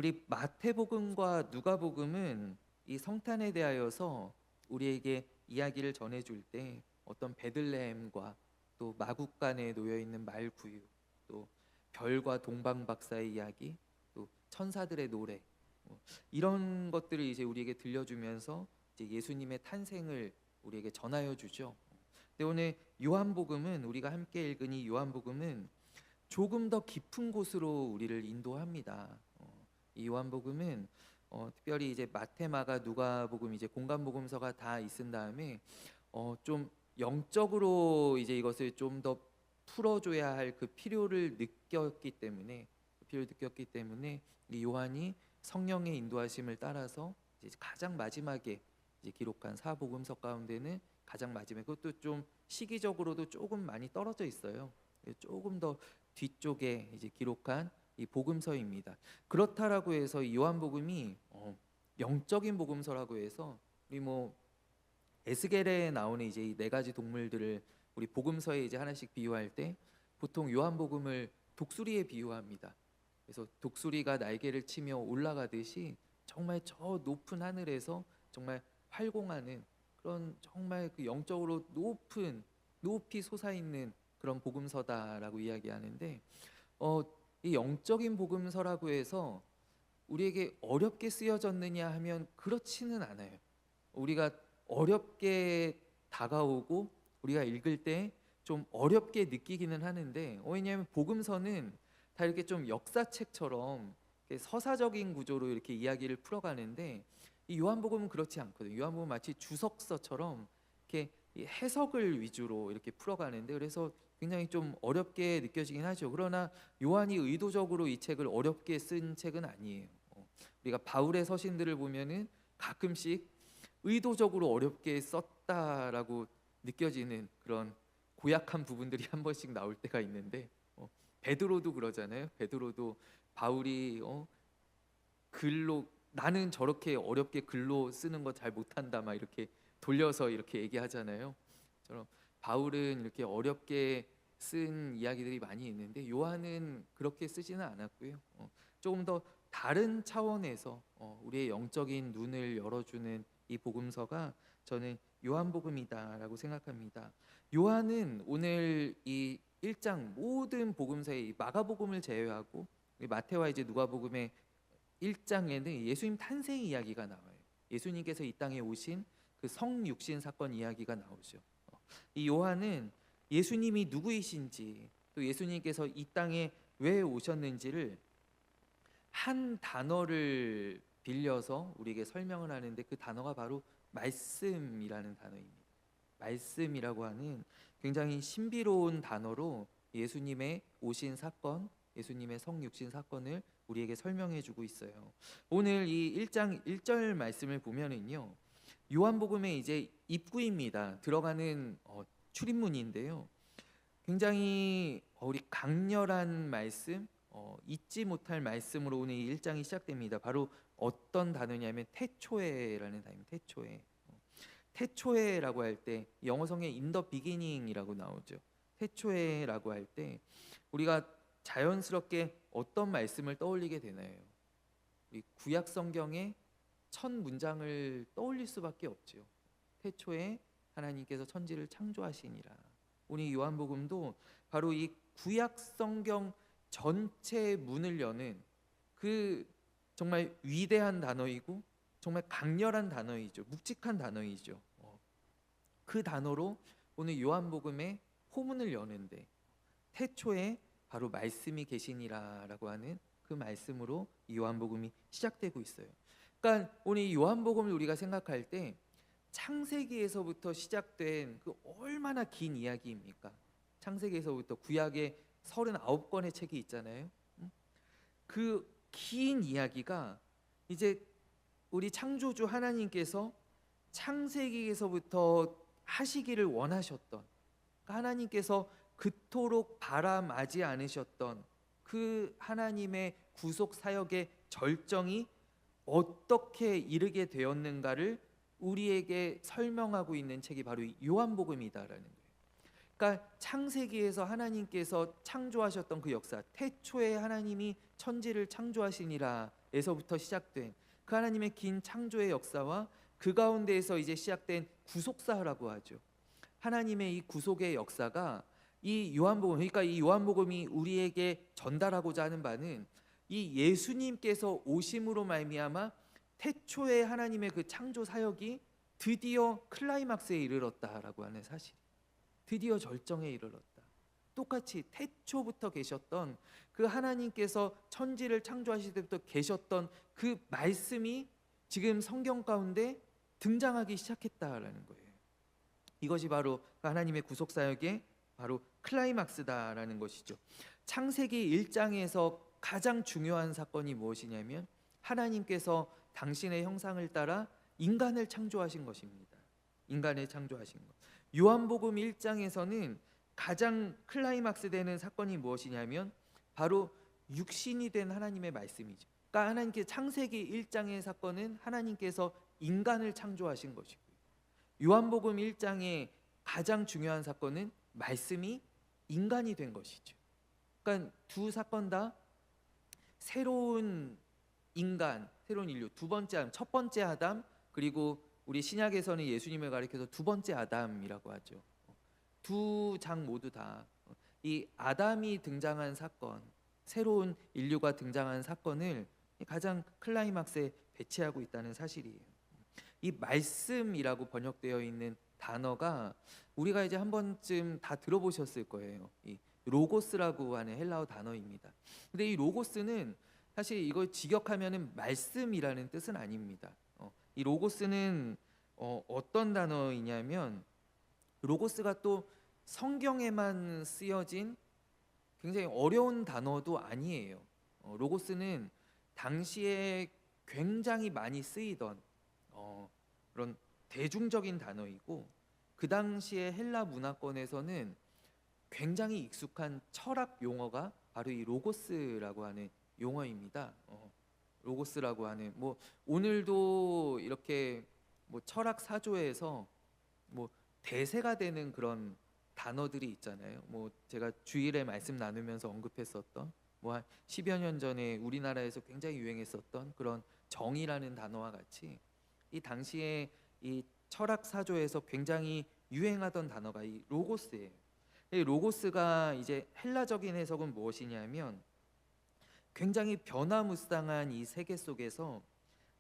우리 마태복음과 누가복음은 이 성탄에 대하여서 우리에게 이야기를 전해줄 때 어떤 베들레헴과 또 마국간에 놓여 있는 말구유, 또 별과 동방박사의 이야기, 또 천사들의 노래, 이런 것들을 이제 우리에게 들려주면서 이제 예수님의 탄생을 우리에게 전하여 주죠. 근데 오늘 요한복음은, 우리가 함께 읽은 이 요한복음은 조금 더 깊은 곳으로 우리를 인도합니다. 이 요한복음은 특별히 이제 마태, 마가, 누가복음, 이제 공간복음서가 다 있은 다음에 좀 영적으로 이제 이것을 좀 더 풀어줘야 할 그 필요를 느꼈기 때문에, 이 요한이 성령의 인도하심을 따라서 이제 가장 마지막에 이제 기록한 사복음서 가운데는 가장 마지막에, 그것도 좀 시기적으로도 조금 많이 떨어져 있어요. 조금 더 뒤쪽에 이제 기록한 이 복음서입니다. 그렇다라고 해서 이 요한복음이 영적인 복음서라고 해서, 우리 뭐 에스겔에 나오는 이제 이 네 가지 동물들을 우리 복음서에 이제 하나씩 비유할 때 보통 요한복음을 독수리에 비유합니다. 그래서 독수리가 날개를 치며 올라가듯이 정말 저 높은 하늘에서 정말 활공하는 그런, 정말 그 영적으로 높이 솟아있는 그런 복음서다라고 이야기하는데, 이 영적인 복음서라고 해서 우리에게 어렵게 쓰여졌느냐 하면 그렇지는 않아요. 우리가 어렵게 다가오고 우리가 읽을 때 좀 어렵게 느끼기는 하는데, 왜냐하면 복음서는 다 이렇게 좀 역사책처럼 이렇게 서사적인 구조로 이렇게 이야기를 풀어가는데, 이 요한복음은 그렇지 않거든요. 요한복음은 마치 주석서처럼 이렇게 해석을 위주로 이렇게 풀어가는데, 그래서 굉장히 좀 어렵게 느껴지긴 하죠. 그러나 요한이 의도적으로 이 책을 어렵게 쓴 책은 아니에요. 우리가 바울의 서신들을 보면은 가끔씩 의도적으로 어렵게 썼다라고 느껴지는 그런 고약한 부분들이 한 번씩 나올 때가 있는데, 베드로도 그러잖아요. 베드로도 바울이 글로, 나는 저렇게 어렵게 글로 쓰는 거 잘 못한다 막 이렇게 돌려서 이렇게 얘기하잖아요. 저런 바울은 이렇게 어렵게 쓴 이야기들이 많이 있는데, 요한은 그렇게 쓰지는 않았고요. 조금 더 다른 차원에서 우리의 영적인 눈을 열어주는 이 복음서가 저는 요한복음이다라고 생각합니다. 요한은 오늘 이 1장 모든 복음서의 마가복음을 제외하고 마태와 이제 누가복음의 1장에는 예수님 탄생 이야기가 나와요. 예수님께서 이 땅에 오신 그 성육신 사건 이야기가 나오죠. 이 요한은 예수님이 누구이신지, 또 예수님께서 이 땅에 왜 오셨는지를 한 단어를 빌려서 우리에게 설명을 하는데, 그 단어가 바로 말씀이라는 단어입니다. 말씀이라고 하는 굉장히 신비로운 단어로 예수님의 오신 사건, 예수님의 성육신 사건을 우리에게 설명해 주고 있어요. 오늘 이 1장 1절 말씀을 보면은요, 요한복음의 이제 입구입니다. 들어가는 출입문인데요, 굉장히 우리 강렬한 말씀, 잊지 못할 말씀으로 오늘 이 1장이 시작됩니다. 바로 어떤 단어냐면 태초에라는 단어입니다. 태초에. 태초에라고 할 때 영어성에 in the beginning이라고 나오죠. 태초에라고 할 때 우리가 자연스럽게 어떤 말씀을 떠올리게 되나요? 우리 구약 성경의 첫 문장을 떠올릴 수밖에 없죠. 태초에 하나님께서 천지를 창조하시니라. 오늘 요한복음도 바로 이 구약 성경 전체의 문을 여는 그 정말 위대한 단어이고 정말 강렬한 단어이죠. 묵직한 단어이죠. 그 단어로 오늘 요한복음의 호문을 여는데, 태초에 바로 말씀이 계시니라라고 하는 그 말씀으로 이 요한복음이 시작되고 있어요. 그러니까 오늘 이 요한복음을 우리가 생각할 때 창세기에서부터 시작된 그 얼마나 긴 이야기입니까? 창세기에서부터 구약에 39권의 책이 있잖아요. 그 긴 이야기가 이제 우리 창조주 하나님께서 창세기에서부터 하시기를 원하셨던, 하나님께서 그토록 바람하지 않으셨던 그 하나님의 구속 사역의 절정이 어떻게 이르게 되었는가를 우리에게 설명하고 있는 책이 바로 요한복음이다라는 거예요. 그러니까 창세기에서 하나님께서 창조하셨던 그 역사, 태초에 하나님이 천지를 창조하시니라 창조에서부터 시작된 그 하나님의 긴 창조의 역사와 그 가운데에서 이제 시작된 구속사라고 하죠. 하나님의 이 구속의 역사가 이 요한복음, 그러니까 이 요한복음이 우리에게 전달하고자 하는 바는 이 예수님께서 오심으로 말미암아 태초에 하나님의 그 창조 사역이 드디어 클라이막스에 이르렀다라고 하는 사실, 드디어 절정에 이르렀다. 똑같이 태초부터 계셨던 그 하나님께서 천지를 창조하실 때부터 계셨던 그 말씀이 지금 성경 가운데 등장하기 시작했다라는 거예요. 이것이 바로 하나님의 구속 사역의 바로 클라이막스다라는 것이죠. 창세기 1장에서 가장 중요한 사건이 무엇이냐면 하나님께서 당신의 형상을 따라 인간을 창조하신 것입니다. 인간을 창조하신 것. 요한복음 1장에서는 가장 클라이막스 되는 사건이 무엇이냐면 바로 육신이 된 하나님의 말씀이죠. 그러니까 하나님께 창세기 1장의 사건은 하나님께서 인간을 창조하신 것이고요. 요한복음 1장의 가장 중요한 사건은 말씀이 인간이 된 것이죠. 그러니까 두 사건 다 새로운 인간, 새로운 인류, 두 번째 아담, 첫 번째 아담, 그리고 우리 신약에서는 예수님을 가리켜서 두 번째 아담이라고 하죠. 두 장 모두 다 이 아담이 등장한 사건, 새로운 인류가 등장한 사건을 가장 클라이막스에 배치하고 있다는 사실이에요. 이 말씀이라고 번역되어 있는 단어가 우리가 이제 한 번쯤 다 들어보셨을 거예요. 이 로고스라고 하는 헬라어 단어입니다. 근데 이 로고스는 사실 이걸 직역하면은 말씀이라는 뜻은 아닙니다. 이 로고스는 어떤 단어이냐면 로고스가 또 성경에만 쓰여진 굉장히 어려운 단어도 아니에요. 로고스는 당시에 굉장히 많이 쓰이던 그런 대중적인 단어이고 그 당시에 헬라 문화권에서는 굉장히 익숙한 철학 용어가 바로 이 로고스라고 하는 용어입니다. 로고스라고 하는 뭐 오늘도 이렇게 뭐 철학 사조에서 뭐 대세가 되는 그런 단어들이 있잖아요. 뭐 제가 주일에 말씀 나누면서 언급했었던 뭐 한 10여 년 전에 우리나라에서 굉장히 유행했었던 그런 정의라는 단어와 같이 이 당시에 이 철학 사조에서 굉장히 유행하던 단어가 이 로고스예요. 이 로고스가 이제 헬라적인 해석은 무엇이냐면 굉장히 변화무쌍한 이 세계 속에서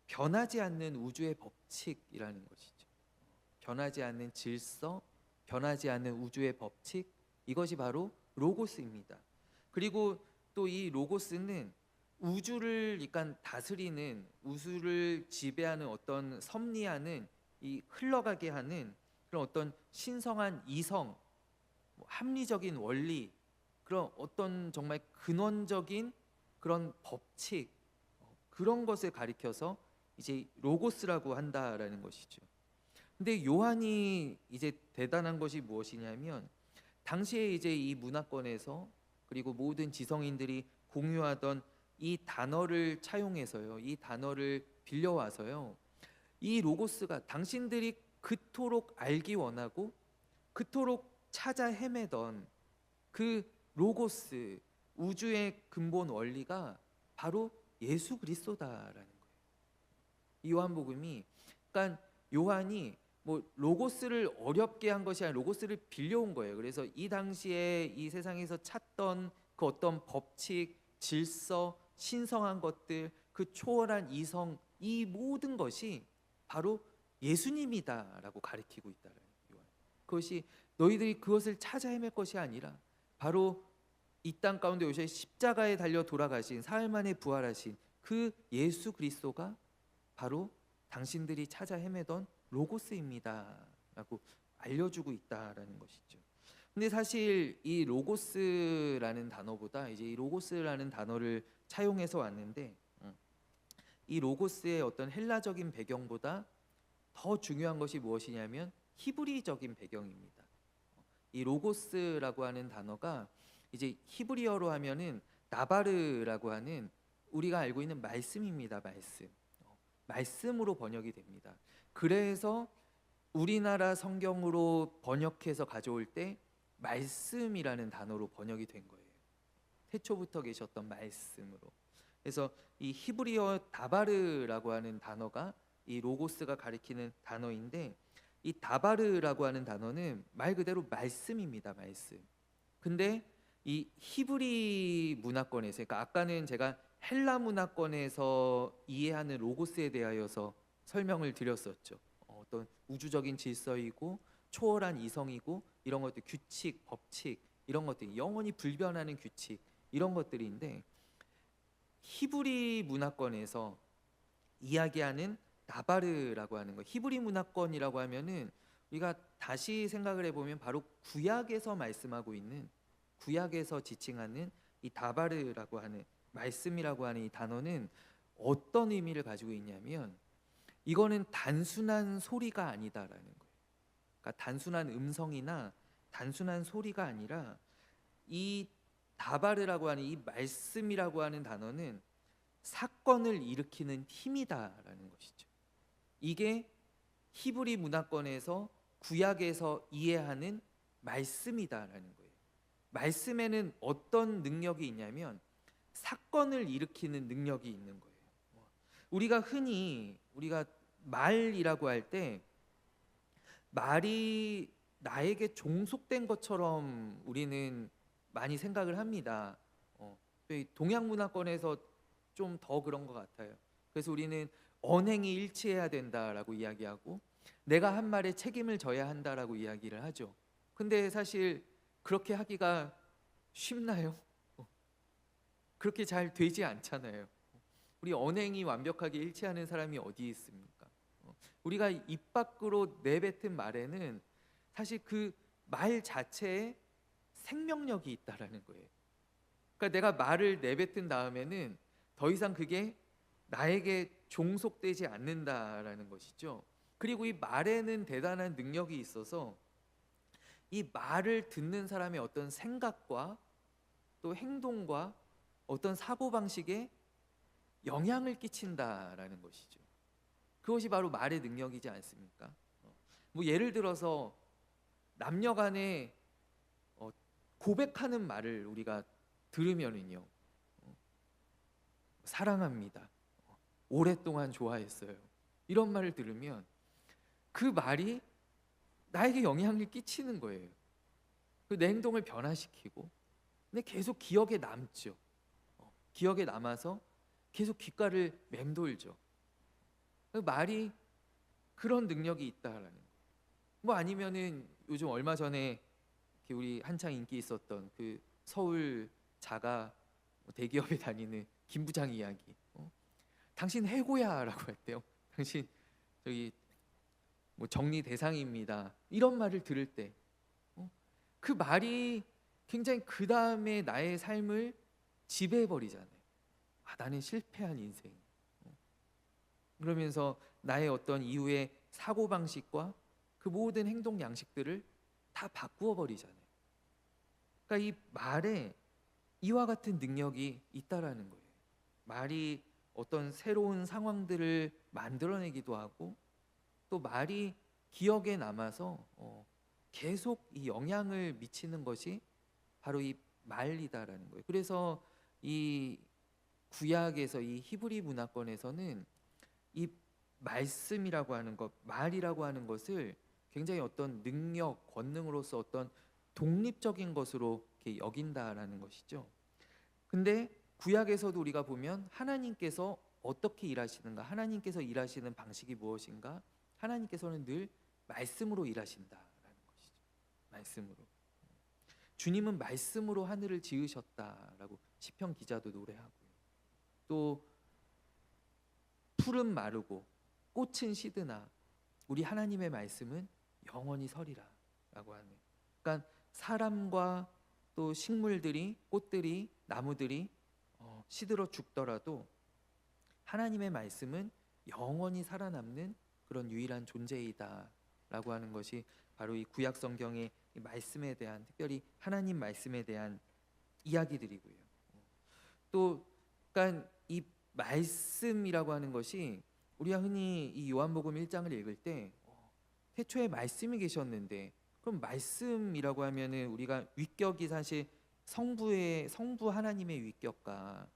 변하지 않는 우주의 법칙이라는 것이죠. 변하지 않는 질서, 변하지 않는 우주의 법칙, 이것이 바로 로고스입니다. 그리고 또 이 로고스는 우주를 그러니까 다스리는, 우주를 지배하는 어떤 섭리하는, 이 흘러가게 하는 그런 어떤 신성한 이성, 합리적인 원리, 그런 어떤 정말 근원적인 그런 법칙, 그런 것을 가리켜서 이제 로고스라고 한다라는 것이죠. 근데 요한이 이제 대단한 것이 무엇이냐면 당시에 이제 이 문화권에서 그리고 모든 지성인들이 공유하던 이 단어를 차용해서요, 이 단어를 빌려와서요, 이 로고스가 당신들이 그토록 알기 원하고 그토록 찾아 헤매던 그 로고스, 우주의 근본 원리가 바로 예수 그리스도다라는 거예요. 이 요한복음이, 그러니까 요한이 뭐 로고스를 어렵게 한 것이 아니라 로고스를 빌려온 거예요. 그래서 이 당시에 이 세상에서 찾던 그 어떤 법칙, 질서, 신성한 것들, 그 초월한 이성, 이 모든 것이 바로 예수님이다라고 가리키고 있다는 요한. 그것이 너희들이 그것을 찾아 헤맬 것이 아니라 바로 이 땅 가운데 오셔 십자가에 달려 돌아가신 사흘 만에 부활하신 그 예수 그리스도가 바로 당신들이 찾아 헤매던 로고스입니다라고 알려주고 있다라는 것이죠. 근데 사실 이 로고스라는 단어보다 이제 이 로고스라는 단어를 차용해서 왔는데 이 로고스의 어떤 헬라적인 배경보다 더 중요한 것이 무엇이냐면 히브리적인 배경입니다. 이 로고스라고 하는 단어가 이제 히브리어로 하면은 나바르라고 하는 우리가 알고 있는 말씀입니다. 말씀으로 번역이 됩니다. 그래서 우리나라 성경으로 번역해서 가져올 때 말씀이라는 단어로 번역이 된 거예요. 태초부터 계셨던 말씀으로. 그래서 이 히브리어 다바르라고 하는 단어가 이 로고스가 가리키는 단어인데, 이 다바르라고 하는 단어는 말 그대로 말씀입니다. 말씀. 근데 이 히브리 문화권에서, 그러니까 아까는 제가 헬라 문화권에서 이해하는 로고스에 대하여서 설명을 드렸었죠. 어떤 우주적인 질서이고 초월한 이성이고 이런 것들, 규칙, 법칙, 이런 것들이 영원히 불변하는 규칙, 이런 것들인데, 히브리 문화권에서 이야기하는 나바르라고 하는 거, 히브리 문화권이라고 하면은 우리가 다시 생각을 해보면 바로 구약에서 말씀하고 있는, 구약에서 지칭하는 이 다바르라고 하는, 말씀이라고 하는 이 단어는 어떤 의미를 가지고 있냐면, 이거는 단순한 소리가 아니다라는 거예요. 그러니까 단순한 음성이나 단순한 소리가 아니라, 이 다바르라고 하는 이 말씀이라고 하는 단어는 사건을 일으키는 힘이다라는 것이죠. 이게 히브리 문화권에서 구약에서 이해하는 말씀이다라는 거예요. 말씀에는 어떤 능력이 있냐면 사건을 일으키는 능력이 있는 거예요. 우리가 흔히 우리가 말이라고 할 때 말이 나에게 종속된 것처럼 우리는 많이 생각을 합니다. 저희 동양 문화권에서 좀 더 그런 것 같아요. 그래서 우리는 언행이 일치해야 된다라고 이야기하고, 내가 한 말에 책임을 져야 한다라고 이야기를 하죠. 근데 사실 그렇게 하기가 쉽나요? 그렇게 잘 되지 않잖아요. 우리 언행이 완벽하게 일치하는 사람이 어디 있습니까? 우리가 입 밖으로 내뱉은 말에는 사실 그 말 자체에 생명력이 있다라는 거예요. 그러니까 내가 말을 내뱉은 다음에는 더 이상 그게 나에게 종속되지 않는다라는 것이죠. 그리고 이 말에는 대단한 능력이 있어서 이 말을 듣는 사람의 어떤 생각과 또 행동과 어떤 사고방식에 영향을 끼친다라는 것이죠. 그것이 바로 말의 능력이지 않습니까? 뭐 예를 들어서 남녀 간에 고백하는 말을 우리가 들으면은요, 사랑합니다, 오랫동안 좋아했어요, 이런 말을 들으면 그 말이 나에게 영향을 끼치는 거예요. 내 행동을 변화시키고, 근데 계속 기억에 남죠. 기억에 남아서 계속 귓가를 맴돌죠. 그 말이 그런 능력이 있다라는 거예요. 뭐 아니면은 요즘 얼마 전에 우리 한창 인기 있었던 그 서울 자가 대기업에 다니는 김 부장 이야기. 당신 해고야라고 했대요. 당신 저기 뭐 정리 대상입니다, 이런 말을 들을 때 그 말이 굉장히 그 다음에 나의 삶을 지배해 버리잖아요. 나는 실패한 인생. 그러면서 나의 어떤 이후의 사고 방식과 그 모든 행동 양식들을 다 바꾸어 버리잖아요. 그러니까 이 말에 이와 같은 능력이 있다라는 거예요. 말이 어떤 새로운 상황들을 만들어내기도 하고, 또 말이 기억에 남아서 계속 이 영향을 미치는 것이 바로 이 말이다라는 거예요. 그래서 이 구약에서, 이 히브리 문화권에서는 이 말씀이라고 하는 것, 말이라고 하는 것을 굉장히 어떤 능력, 권능으로서 어떤 독립적인 것으로 이렇게 여긴다라는 것이죠. 근데 구약에서도 우리가 보면 하나님께서 어떻게 일하시는가, 하나님께서 일하시는 방식이 무엇인가, 하나님께서는 늘 말씀으로 일하신다라는 것이죠. 말씀으로. 주님은 말씀으로 하늘을 지으셨다라고 시편 기자도 노래하고요. 또 풀은 마르고 꽃은 시드나 우리 하나님의 말씀은 영원히 서리라라고 하는. 그러니까 사람과 또 식물들이, 꽃들이, 나무들이 시들어 죽더라도 하나님의 말씀은 영원히 살아남는 그런 유일한 존재이다라고 하는 것이 바로 이 구약 성경의 이 말씀에 대한, 특별히 하나님 말씀에 대한 이야기들이고요. 또 그러니까 이 말씀이라고 하는 것이 우리가 흔히 이 요한복음 1장을 읽을 때 태초에 말씀이 계셨는데, 그럼 말씀이라고 하면은 우리가 위격이 사실 성부 하나님의 위격과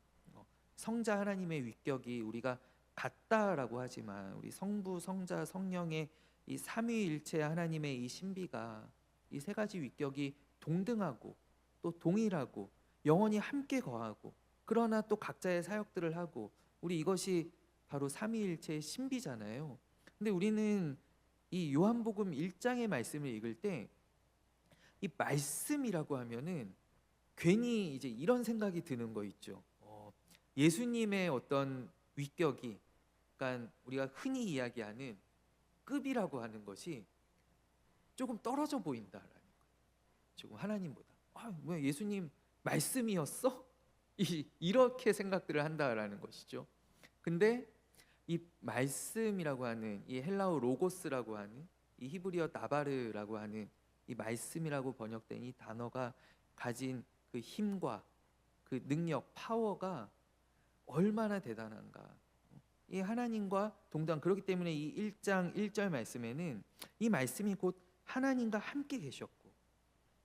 성자 하나님의 위격이 우리가 같다라고 하지만 우리 성부, 성자, 성령의 이 삼위일체 하나님의 이 신비가 이 세 가지 위격이 동등하고 또 동일하고 영원히 함께 거하고 그러나 또 각자의 사역들을 하고 우리 이것이 바로 삼위일체의 신비잖아요. 근데 우리는 이 요한복음 1장의 말씀을 읽을 때 이 말씀이라고 하면은 괜히 이제 이런 생각이 드는 거 있죠. 예수님의 어떤 위격이, 그러니까 우리가 흔히 이야기하는 급이라고 하는 것이 조금 떨어져 보인다라는 거예요. 조금 하나님보다. 뭐 예수님 말씀이었어? 이렇게 생각들을 한다라는 것이죠. 근데 이 말씀이라고 하는 이 헬라어 로고스라고 하는 이 히브리어 나바르라고 하는 이 말씀이라고 번역된 이 단어가 가진 그 힘과 그 능력, 파워가 얼마나 대단한가. 이 하나님과 동등. 그렇기 때문에 이 1장 1절 말씀에는 이 말씀이 곧 하나님과 함께 계셨고,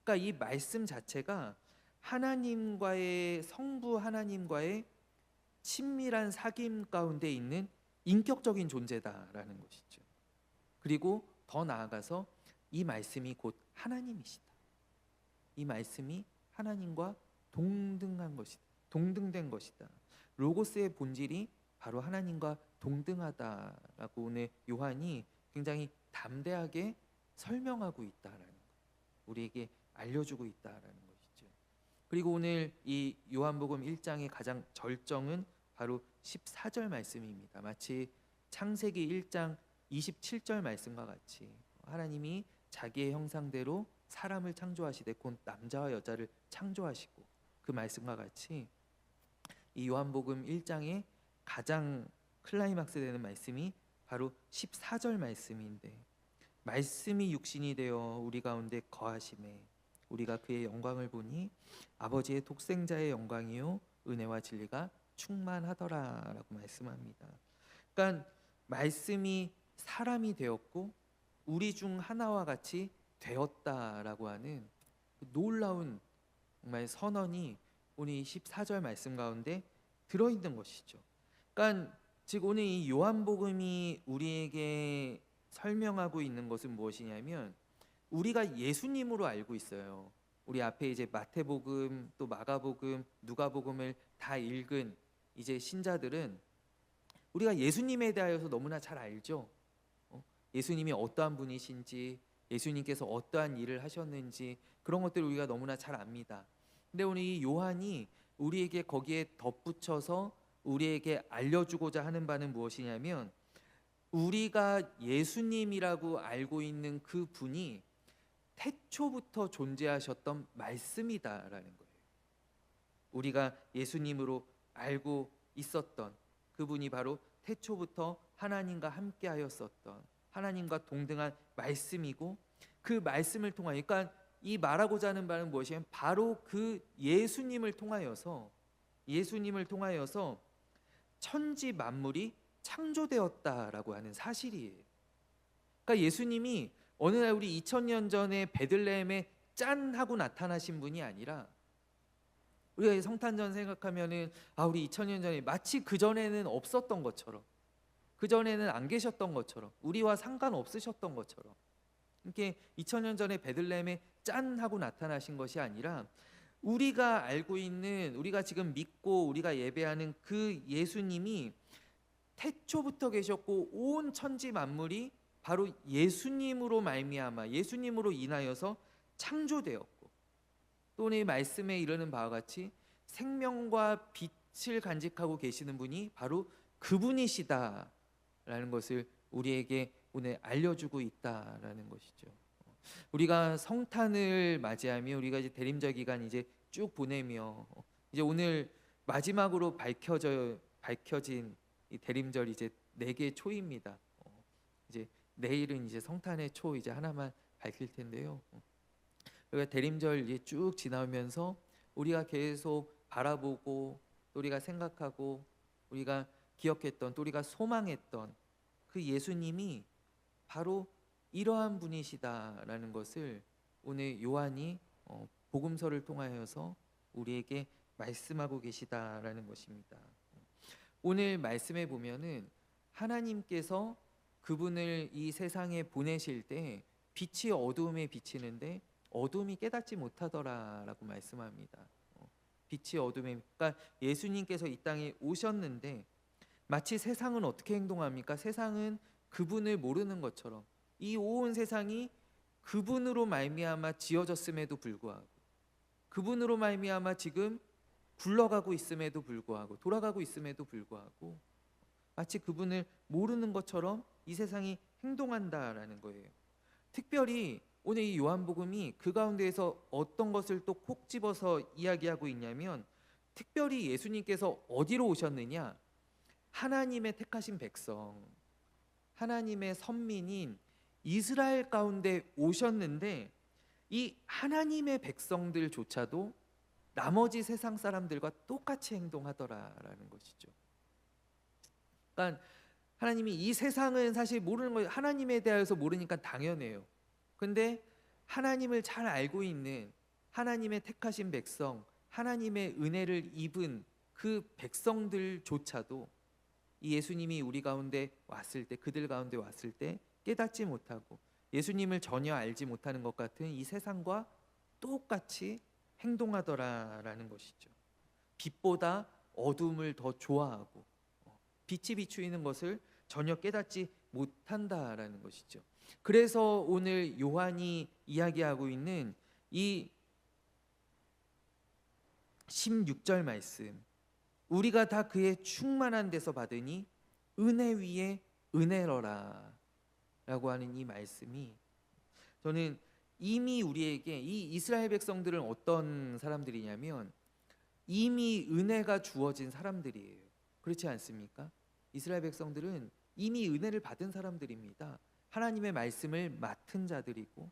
그러니까 이 말씀 자체가 하나님과의 성부 하나님과의 친밀한 사귐 가운데 있는 인격적인 존재다라는 것이죠. 그리고 더 나아가서 이 말씀이 곧 하나님이시다. 이 말씀이 하나님과 동등한 것이다. 동등된 것이다. 로고스의 본질이 바로 하나님과 동등하다라고 오늘 요한이 굉장히 담대하게 설명하고 있다라는 것, 우리에게 알려주고 있다라는 것이죠. 그리고 오늘 이 요한복음 1장의 가장 절정은 바로 14절 말씀입니다. 마치 창세기 1장 27절 말씀과 같이 하나님이 자기의 형상대로 사람을 창조하시되 곧 남자와 여자를 창조하시고, 그 말씀과 같이 이 요한복음 1장의 가장 클라이막스 되는 말씀이 바로 14절 말씀인데, 말씀이 육신이 되어 우리 가운데 거하심에 우리가 그의 영광을 보니 아버지의 독생자의 영광이요 은혜와 진리가 충만하더라라고 말씀합니다. 그러니까 말씀이 사람이 되었고 우리 중 하나와 같이 되었다라고 하는 놀라운 정말 선언이 오늘 14절 말씀 가운데 들어있는 것이죠. 그러니까 즉 오늘 이 요한복음이 우리에게 설명하고 있는 것은 무엇이냐면, 우리가 예수님으로 알고 있어요. 우리 앞에 이제 마태복음 또 마가복음 누가복음을 다 읽은 이제 신자들은 우리가 예수님에 대하여서 너무나 잘 알죠. 예수님이 어떠한 분이신지, 예수님께서 어떠한 일을 하셨는지 그런 것들을 우리가 너무나 잘 압니다. 근데 오늘 이 요한이 우리에게 거기에 덧붙여서 우리에게 알려주고자 하는 바는 무엇이냐면, 우리가 예수님이라고 알고 있는 그 분이 태초부터 존재하셨던 말씀이다라는 거예요. 우리가 예수님으로 알고 있었던 그분이 바로 태초부터 하나님과 함께하였었던 하나님과 동등한 말씀이고, 그 말씀을 통하여, 그러니까 이 말하고자 하는 바는 무엇이냐면 바로 그 예수님을 통하여서 천지 만물이 창조되었다라고 하는 사실이에요. 그러니까 예수님이 어느 날 우리 2000년 전에 베들레헴에 짠 하고 나타나신 분이 아니라, 우리가 성탄절 생각하면은 우리 2000년 전에 마치 그 전에는 없었던 것처럼, 그 전에는 안 계셨던 것처럼, 우리와 상관없으셨던 것처럼, 이렇게 2000년 전에 베들레헴에 짠 하고 나타나신 것이 아니라, 우리가 알고 있는, 우리가 지금 믿고 우리가 예배하는 그 예수님이 태초부터 계셨고 온 천지 만물이 바로 예수님으로 말미암아, 예수님으로 인하여서 창조되었고, 또 오늘 말씀에 이르는 바와 같이 생명과 빛을 간직하고 계시는 분이 바로 그분이시다라는 것을 우리에게 오늘 알려주고 있다라는 것이죠. 우리가 성탄을 맞이하며 우리가 이제 대림절 기간 이제 쭉 보내며 이제 오늘 마지막으로 밝혀진 이 대림절 이제 4개 초입니다. 이제 내일은 이제 성탄의 초 이제 하나만 밝힐 텐데요. 우리가 대림절 이제 쭉 지나면서 우리가 계속 바라보고 또 우리가 생각하고 우리가 기억했던 또 우리가 소망했던 그 예수님이 바로 이러한 분이시다라는 것을 오늘 요한이 복음서를 통하여서 우리에게 말씀하고 계시다라는 것입니다. 오늘 말씀에 보면은 하나님께서 그분을 이 세상에 보내실 때 빛이 어두움에 비치는데 어둠이 깨닫지 못하더라라고 말씀합니다. 빛이 어둠에, 그러니까 예수님께서 이 땅에 오셨는데 마치 세상은 어떻게 행동합니까? 세상은 그분을 모르는 것처럼 이 온 세상이 그분으로 말미암아 지어졌음에도 불구하고 그분으로 말미암아 지금 굴러가고 있음에도 불구하고 돌아가고 있음에도 불구하고 마치 그분을 모르는 것처럼 이 세상이 행동한다라는 거예요. 특별히 오늘 이 요한복음이 그 가운데에서 어떤 것을 또 콕 집어서 이야기하고 있냐면 특별히 예수님께서 어디로 오셨느냐? 하나님의 택하신 백성, 하나님의 선민인 이스라엘 가운데 오셨는데 이 하나님의 백성들조차도 나머지 세상 사람들과 똑같이 행동하더라라는 것이죠. 그러니까 하나님이 이 세상은 사실 모르는 거예요. 하나님에 대해서 모르니까 당연해요. 근데 하나님을 잘 알고 있는 하나님의 택하신 백성, 하나님의 은혜를 입은 그 백성들조차도 이 예수님이 우리 가운데 왔을 때, 그들 가운데 왔을 때 깨닫지 못하고 예수님을 전혀 알지 못하는 것 같은 이 세상과 똑같이 행동하더라라는 것이죠. 빛보다 어둠을 더 좋아하고 빛이 비추이는 것을 전혀 깨닫지 못한다라는 것이죠. 그래서 오늘 요한이 이야기하고 있는 이 16절 말씀, 우리가 다 그의 충만한 데서 받으니 은혜 위에 은혜로라 라고 하는 이 말씀이, 저는 이미 우리에게 이 이스라엘 백성들은 어떤 사람들이냐면 이미 은혜가 주어진 사람들이에요. 그렇지 않습니까? 이스라엘 백성들은 이미 은혜를 받은 사람들입니다. 하나님의 말씀을 맡은 자들이고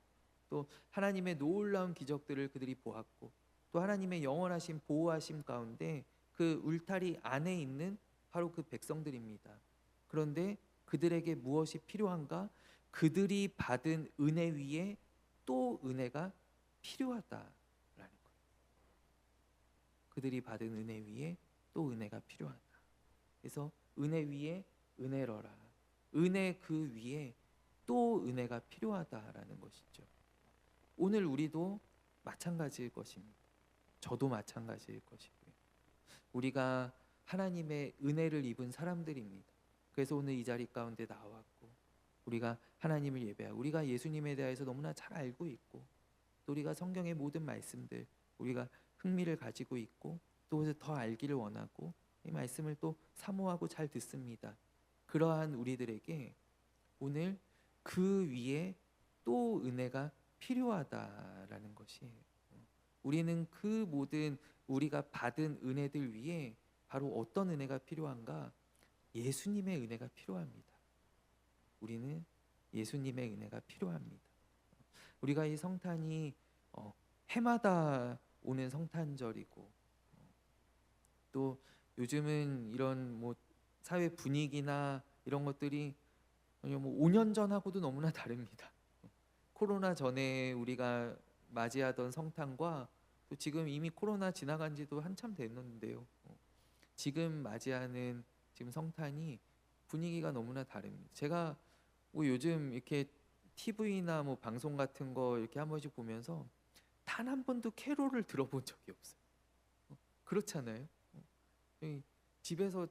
또 하나님의 놀라운 기적들을 그들이 보았고 또 하나님의 영원하신 보호하심 가운데 그 울타리 안에 있는 바로 그 백성들입니다. 그런데 그들에게 무엇이 필요한가? 그들이 받은 은혜 위에 또 은혜가 필요하다라는 거예요. 그들이 받은 은혜 위에 또 은혜가 필요하다. 그래서 은혜 위에 은혜로라. 은혜 그 위에 또 은혜가 필요하다라는 것이죠. 오늘 우리도 마찬가지일 것입니다. 저도 마찬가지일 것이고요. 우리가 하나님의 은혜를 입은 사람들입니다. 그래서 오늘 이 자리 가운데 나왔고 우리가 하나님을 예배하고 우리가 예수님에 대해서 너무나 잘 알고 있고 또 우리가 성경의 모든 말씀들 우리가 흥미를 가지고 있고 또 더 알기를 원하고 이 말씀을 또 사모하고 잘 듣습니다. 그러한 우리들에게 오늘 그 위에 또 은혜가 필요하다라는 것이에요. 우리는 그 모든 우리가 받은 은혜들 위에 바로 어떤 은혜가 필요한가? 예수님의 은혜가 필요합니다. 우리는 예수님의 은혜가 필요합니다. 우리가 이 성탄이 해마다 오는 성탄절이고 또 요즘은 이런 뭐 사회 분위기나 이런 것들이 뭐 5년 전하고도 너무나 다릅니다. 코로나 전에 우리가 맞이하던 성탄과 또 지금 이미 코로나 지나간 지도 한참 됐는데요. 지금 맞이하는 지금 성탄이 분위기가 너무나 다릅니다. 제가 뭐 요즘 이렇게 TV나 뭐 방송 같은 거 이렇게 한 번씩 보면서 단 한 번도 캐롤을 들어본 적이 없어요. 그렇잖아요. 집에서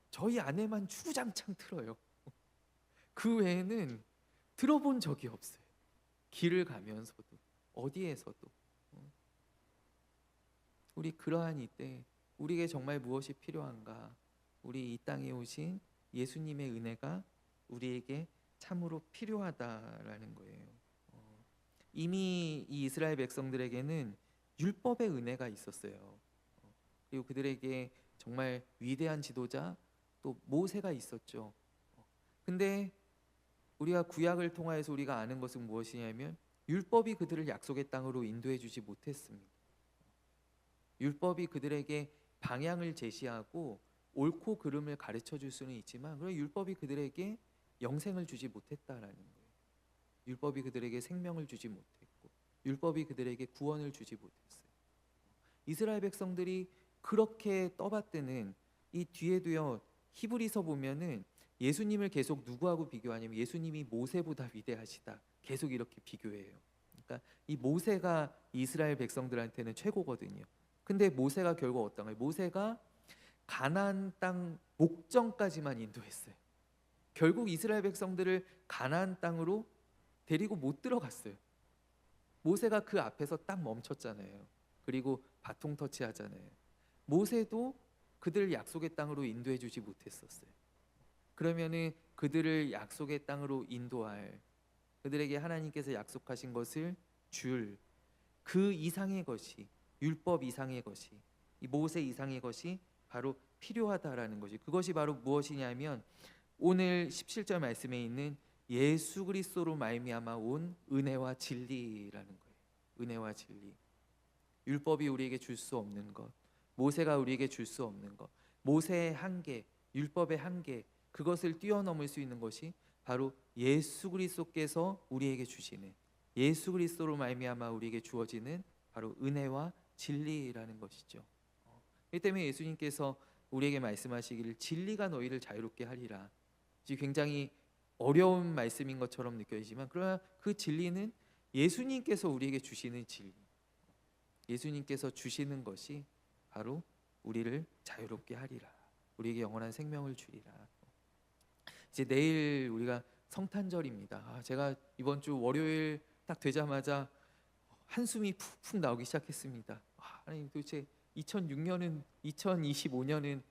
저희 아내만 주구장창 틀어요. 그 외에는 들어본 적이 없어요. 길을 가면서도 어디에서도. 우리 그러한 이때 우리에게 정말 무엇이 필요한가? 우리 이 땅에 오신 예수님의 은혜가 우리에게 참으로 필요하다라는 거예요. 이미 이 이스라엘 백성들에게는 율법의 은혜가 있었어요. 그리고 그들에게 정말 위대한 지도자 또 모세가 있었죠. 근데 우리가 구약을 통하여서 우리가 아는 것은 무엇이냐면 율법이 그들을 약속의 땅으로 인도해 주지 못했습니다. 율법이 그들에게 방향을 제시하고 옳고 그름을 가르쳐 줄 수는 있지만 그런 율법이 그들에게 영생을 주지 못했다라는 거예요. 율법이 그들에게 생명을 주지 못했고 율법이 그들에게 구원을 주지 못했어요. 이스라엘 백성들이 그렇게 떠받드는 이 뒤에도요 히브리서 보면은 예수님을 계속 누구하고 비교하냐면 예수님이 모세보다 위대하시다. 계속 이렇게 비교해요. 그러니까 이 모세가 이스라엘 백성들한테는 최고거든요. 근데 모세가 결국 어떤 거예요? 모세가 가나안 땅 목전까지만 인도했어요. 결국 이스라엘 백성들을 가나안 땅으로 데리고 못 들어갔어요. 모세가 그 앞에서 딱 멈췄잖아요. 그리고 바통 터치하잖아요. 모세도 그들을 약속의 땅으로 인도해 주지 못했었어요. 그러면은 그들을 약속의 땅으로 인도할, 그들에게 하나님께서 약속하신 것을 줄 그 이상의 것이, 율법 이상의 것이, 이 모세 이상의 것이 바로 필요하다라는 것이, 그것이 바로 무엇이냐면 오늘 17절 말씀에 있는 예수 그리스도로 말미암아 온 은혜와 진리라는 거예요. 은혜와 진리. 율법이 우리에게 줄 수 없는 것, 모세가 우리에게 줄 수 없는 것, 모세의 한계, 율법의 한계, 그것을 뛰어넘을 수 있는 것이 바로 예수 그리스도께서 우리에게 주시는, 예수 그리스도로 말미암아 우리에게 주어지는 바로 은혜와 진리라는 것이죠. 이 때문에 예수님께서 우리에게 말씀하시기를 진리가 너희를 자유롭게 하리라. 굉장히 어려운 말씀인 것처럼 느껴지지만 그러나 그 진리는 예수님께서 우리에게 주시는 진리, 예수님께서 주시는 것이 바로 우리를 자유롭게 하리라. 우리에게 영원한 생명을 주리라. 이제 내일 우리가 성탄절입니다. 제가 이번 주 월요일 딱 되자마자 한숨이 푹푹 나오기 시작했습니다. 하나님, 도대체 2006년은 2025년은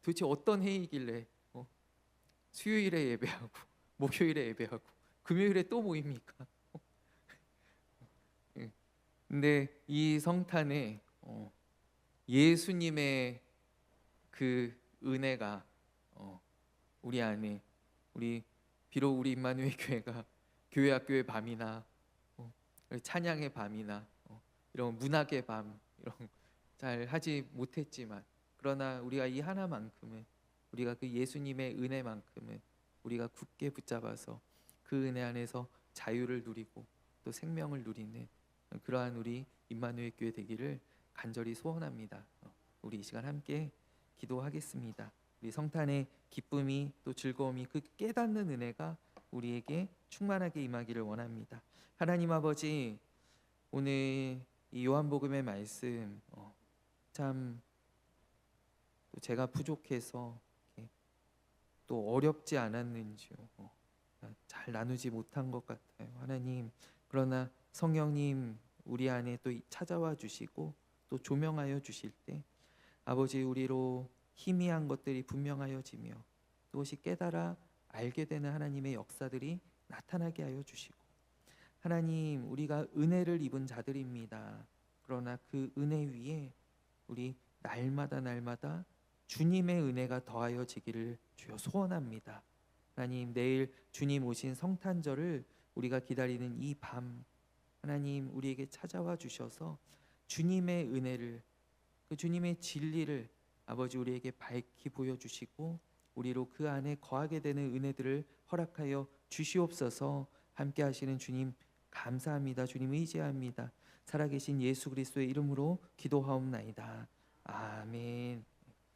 도대체 어떤 해이길래 수요일에 예배하고 목요일에 예배하고 금요일에 또 모입니까? 근데 이 성탄에 예수님의 그 은혜가 우리 안에, 우리 비록 우리 임마누엘 교회가 교회 학교의 밤이나 찬양의 밤이나 이런 문학의 밤 이런 잘 하지 못했지만, 그러나 우리가 이 하나만큼은, 우리가 그 예수님의 은혜만큼은 우리가 굳게 붙잡아서 그 은혜 안에서 자유를 누리고 또 생명을 누리는 그러한 우리 임마누엘 교회 되기를 간절히 소원합니다. 우리 이 시간 함께 기도하겠습니다. 우리 성탄의 기쁨이 또 즐거움이, 그 깨닫는 은혜가 우리에게 충만하게 임하기를 원합니다. 하나님 아버지, 오늘 이 요한복음의 말씀 참 제가 부족해서 또 어렵지 않았는지요, 잘 나누지 못한 것 같아요. 하나님, 그러나 성령님 우리 안에 또 찾아와 주시고 또 조명하여 주실 때 아버지, 우리로 희미한 것들이 분명하여지며 그것이 깨달아 알게 되는 하나님의 역사들이 나타나게 하여 주시고, 하나님, 우리가 은혜를 입은 자들입니다. 그러나 그 은혜 위에 우리 날마다 주님의 은혜가 더하여지기를 주여 소원합니다. 하나님, 내일 주님 오신 성탄절을 우리가 기다리는 이 밤, 하나님 우리에게 찾아와 주셔서 주님의 은혜를, 그 주님의 진리를 아버지 우리에게 밝히 보여주시고 우리로 그 안에 거하게 되는 은혜들을 허락하여 주시옵소서. 함께 하시는 주님 감사합니다. 주님 의지합니다. 살아계신 예수 그리스도의 이름으로 기도하옵나이다. 아멘.